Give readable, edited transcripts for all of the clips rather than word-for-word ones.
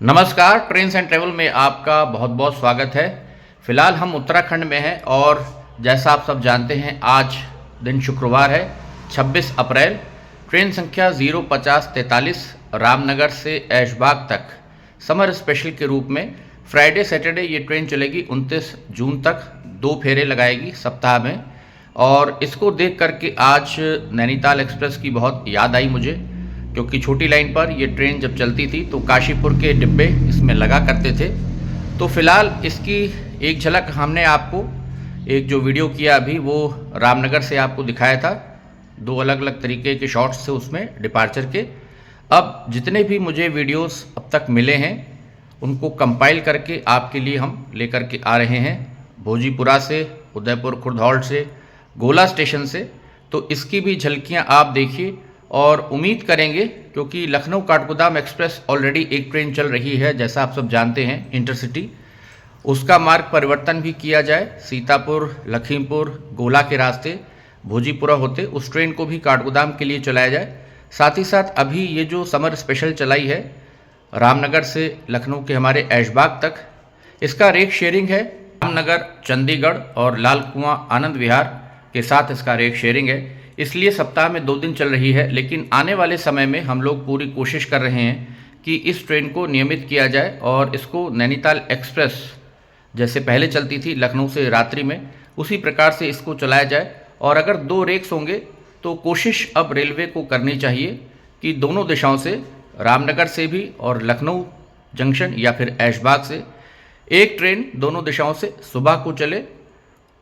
नमस्कार, trains and travel में आपका बहुत बहुत स्वागत है। फ़िलहाल हम उत्तराखंड में हैं और जैसा आप सब जानते हैं आज दिन शुक्रवार है 26 अप्रैल। ट्रेन संख्या 05043 रामनगर से ऐशबाग तक समर स्पेशल के रूप में फ्राइडे सैटरडे ये ट्रेन चलेगी। 29 जून तक 2 फेरे लगाएगी सप्ताह में। और इसको देख करके आज नैनीताल एक्सप्रेस की बहुत याद आई मुझे, क्योंकि छोटी लाइन पर ये ट्रेन जब चलती थी तो काशीपुर के डिब्बे इसमें लगा करते थे। तो फिलहाल इसकी एक झलक हमने आपको एक जो वीडियो किया अभी वो रामनगर से आपको दिखाया था। 2 अलग अलग तरीके के शॉट्स थे उसमें डिपार्चर के। अब जितने भी मुझे वीडियोस अब तक मिले हैं उनको कंपाइल करके आपके लिए हम लेकर के आ रहे हैं, भोजीपुरा से, उदयपुर खुर्द हॉल्ट से, गोला स्टेशन से। तो इसकी भी झलकियाँ आप देखिए और उम्मीद करेंगे, क्योंकि लखनऊ काठगोदाम एक्सप्रेस ऑलरेडी एक ट्रेन चल रही है जैसा आप सब जानते हैं इंटरसिटी, उसका मार्ग परिवर्तन भी किया जाए। सीतापुर, लखीमपुर, गोला के रास्ते भोजीपुरा होते उस ट्रेन को भी काठगोदाम के लिए चलाया जाए। साथ ही साथ अभी ये जो समर स्पेशल चलाई है रामनगर से लखनऊ के हमारे ऐशबाग तक, इसका रेक शेयरिंग है। रामनगर, चंडीगढ़ और लाल कुआं आनंद विहार के साथ इसका रेक शेयरिंग है, इसलिए सप्ताह में 2 दिन चल रही है। लेकिन आने वाले समय में हम लोग पूरी कोशिश कर रहे हैं कि इस ट्रेन को नियमित किया जाए और इसको नैनीताल एक्सप्रेस जैसे पहले चलती थी लखनऊ से रात्रि में, उसी प्रकार से इसको चलाया जाए। और अगर 2 रेक्स होंगे तो कोशिश अब रेलवे को करनी चाहिए कि दोनों दिशाओं से, रामनगर से भी और लखनऊ जंक्शन या फिर ऐशबाग से, एक ट्रेन दोनों दिशाओं से सुबह को चले।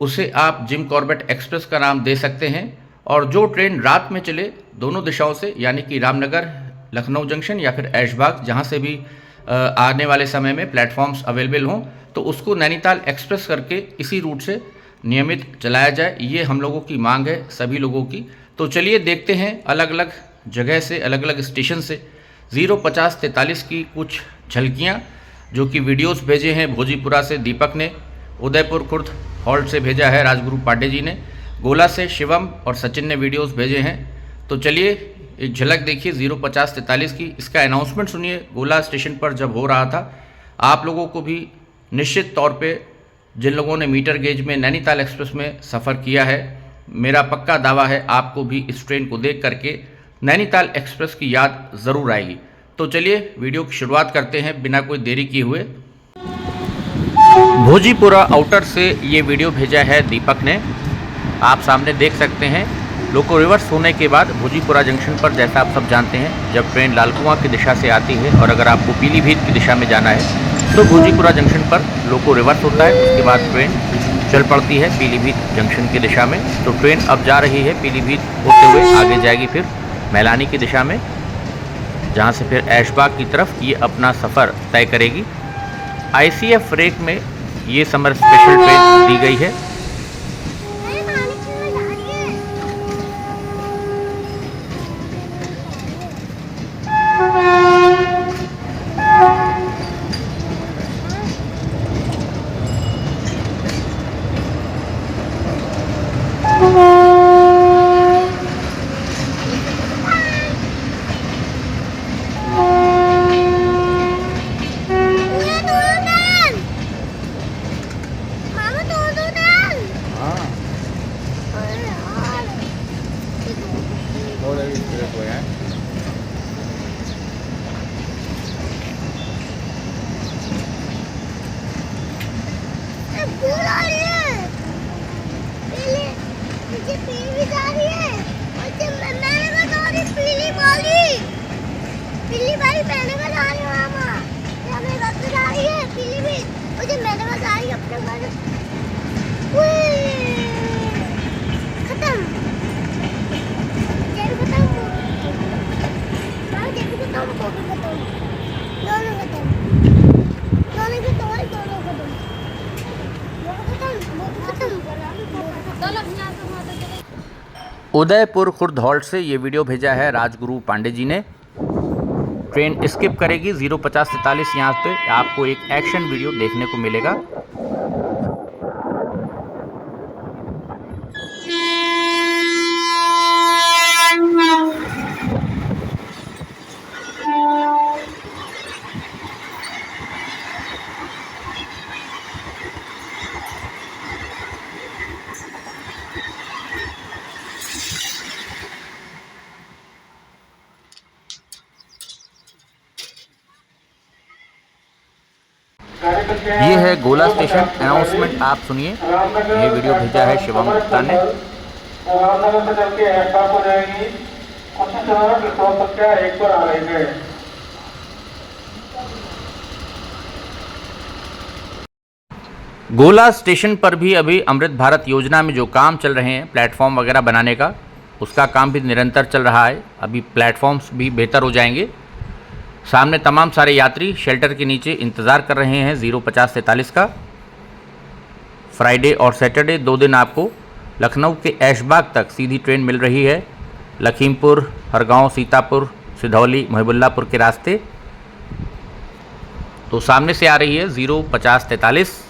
उसे आप जिम कॉर्बेट एक्सप्रेस का नाम दे सकते हैं। और जो ट्रेन रात में चले दोनों दिशाओं से, यानी कि रामनगर, लखनऊ जंक्शन या फिर ऐशबाग, जहाँ से भी आने वाले समय में प्लेटफॉर्म्स अवेलेबल हों, तो उसको नैनीताल एक्सप्रेस करके इसी रूट से नियमित चलाया जाए। ये हम लोगों की मांग है, सभी लोगों की। तो चलिए देखते हैं अलग अलग जगह से, अलग अलग स्टेशन से 05043 की कुछ झलकियाँ, जो कि वीडियोस भेजे हैं भोजीपुरा से दीपक ने, उदयपुर खुर्द हॉल्ट से भेजा है राजगुरु पांडे जी ने, गोला से शिवम और सचिन ने वीडियोस भेजे हैं। तो चलिए एक झलक देखिए 05043 की। इसका अनाउंसमेंट सुनिए गोला स्टेशन पर जब हो रहा था। आप लोगों को भी निश्चित तौर पे, जिन लोगों ने मीटर गेज में नैनीताल एक्सप्रेस में सफ़र किया है, मेरा पक्का दावा है आपको भी इस ट्रेन को देख करके नैनीताल एक्सप्रेस की याद ज़रूर आएगी। तो चलिए वीडियो की शुरुआत करते हैं बिना कोई देरी किए हुए। भोजीपुरा आउटर से ये वीडियो भेजा है दीपक ने। आप सामने देख सकते हैं लोको रिवर्स होने के बाद भोजीपुरा जंक्शन पर, जैसा आप सब जानते हैं, जब ट्रेन लाल कुआं की दिशा से आती है और अगर आपको पीलीभीत की दिशा में जाना है तो भोजीपुरा जंक्शन पर लोको रिवर्स होता है। उसके बाद ट्रेन चल पड़ती है पीलीभीत जंक्शन की दिशा में। तो ट्रेन अब जा रही है पीलीभीत होते हुए, आगे जाएगी फिर मैलानी की दिशा में, जहाँ से फिर ऐशबाग की तरफ ये अपना सफ़र तय करेगी। ICF रेक में ये समर स्पेशल ट्रेन दी गई है। उदयपुर खुर्द हॉल्ट से ये वीडियो भेजा है राजगुरु पांडे जी ने। ट्रेन स्किप करेगी 05043, यहाँ पे आपको एक एक्शन वीडियो देखने को मिलेगा। ये है गोला स्टेशन अनाउंसमेंट, आप सुनिए। ये वीडियो भेजा है शिवम गुप्ता ने। रामनगर से चल के ऐसा हो जाएगी, कुछ ही समय में प्लेटफॉर्म संख्या 1 पर आ रही है। गोला स्टेशन पर भी अभी अमृत भारत योजना में जो काम चल रहे हैं प्लेटफॉर्म वगैरह बनाने का, उसका काम भी निरंतर चल रहा है। अभी प्लेटफॉर्म्स भी बेहतर हो जाएंगे। सामने तमाम सारे यात्री शेल्टर के नीचे इंतज़ार कर रहे हैं 05043 का। फ्राइडे और सैटरडे 2 दिन आपको लखनऊ के ऐशबाग तक सीधी ट्रेन मिल रही है। लखीमपुर, हरगांव, सीतापुर, सिधौली, महबुल्लापुर के रास्ते। तो सामने से आ रही है 05043।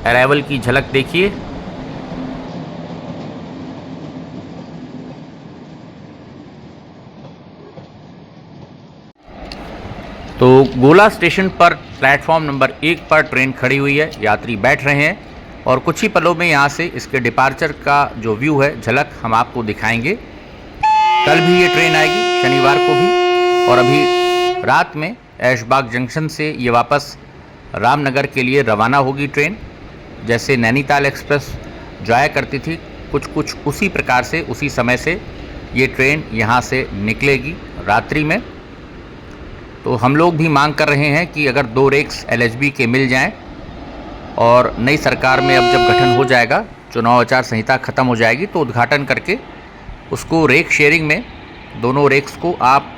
अराइवल की झलक देखिए। तो गोला स्टेशन पर प्लेटफॉर्म नंबर 1 पर ट्रेन खड़ी हुई है, यात्री बैठ रहे हैं और कुछ ही पलों में यहाँ से इसके डिपार्चर का जो व्यू है, झलक हम आपको दिखाएंगे। कल भी ये ट्रेन आएगी, शनिवार को भी। और अभी रात में ऐशबाग जंक्शन से ये वापस रामनगर के लिए रवाना होगी ट्रेन। जैसे नैनीताल एक्सप्रेस जाया करती थी, कुछ उसी प्रकार से, उसी समय से ये ट्रेन यहाँ से निकलेगी रात्रि में। तो हम लोग भी मांग कर रहे हैं कि अगर 2 रेक्स एलएचबी के मिल जाएं और नई सरकार में अब जब गठन हो जाएगा, चुनाव आचार संहिता ख़त्म हो जाएगी, तो उद्घाटन करके उसको रेक शेयरिंग में दोनों रेक्स को आप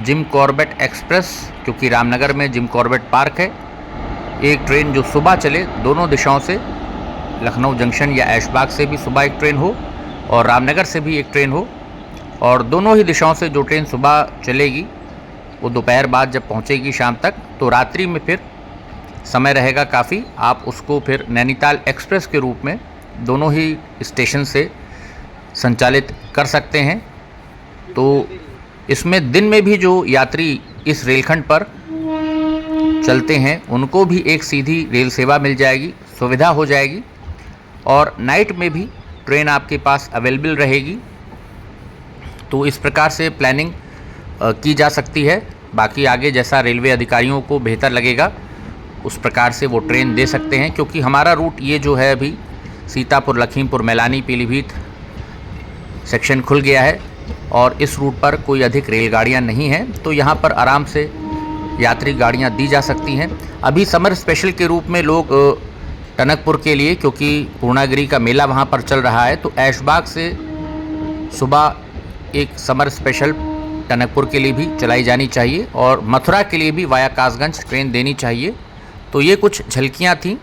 जिम कॉर्बेट एक्सप्रेस, क्योंकि रामनगर में जिम कॉर्बेट पार्क है, एक ट्रेन जो सुबह चले दोनों दिशाओं से, लखनऊ जंक्शन या ऐशबाग से भी सुबह एक ट्रेन हो और रामनगर से भी एक ट्रेन हो, और दोनों ही दिशाओं से जो ट्रेन सुबह चलेगी वो दोपहर बाद जब पहुंचेगी शाम तक, तो रात्रि में फिर समय रहेगा काफ़ी, आप उसको फिर नैनीताल एक्सप्रेस के रूप में दोनों ही स्टेशन से संचालित कर सकते हैं। तो इसमें दिन में भी जो यात्री इस रेलखंड पर चलते हैं उनको भी एक सीधी रेल सेवा मिल जाएगी, सुविधा हो जाएगी। और नाइट में भी ट्रेन आपके पास अवेलेबल रहेगी। तो इस प्रकार से प्लानिंग की जा सकती है। बाकी आगे जैसा रेलवे अधिकारियों को बेहतर लगेगा उस प्रकार से वो ट्रेन दे सकते हैं, क्योंकि हमारा रूट ये जो है अभी सीतापुर, लखीमपुर, मैलानी, पीलीभीत सेक्शन खुल गया है और इस रूट पर कोई अधिक रेलगाड़ियां नहीं हैं, तो यहाँ पर आराम से यात्री गाड़ियाँ दी जा सकती हैं। अभी समर स्पेशल के रूप में लोग टनकपुर के लिए, क्योंकि पूर्णागिरी का मेला वहाँ पर चल रहा है, तो ऐशबाग से सुबह एक समर स्पेशल टनकपुर के लिए भी चलाई जानी चाहिए और मथुरा के लिए भी वाया कासगंज ट्रेन देनी चाहिए। तो ये कुछ झलकियाँ थीं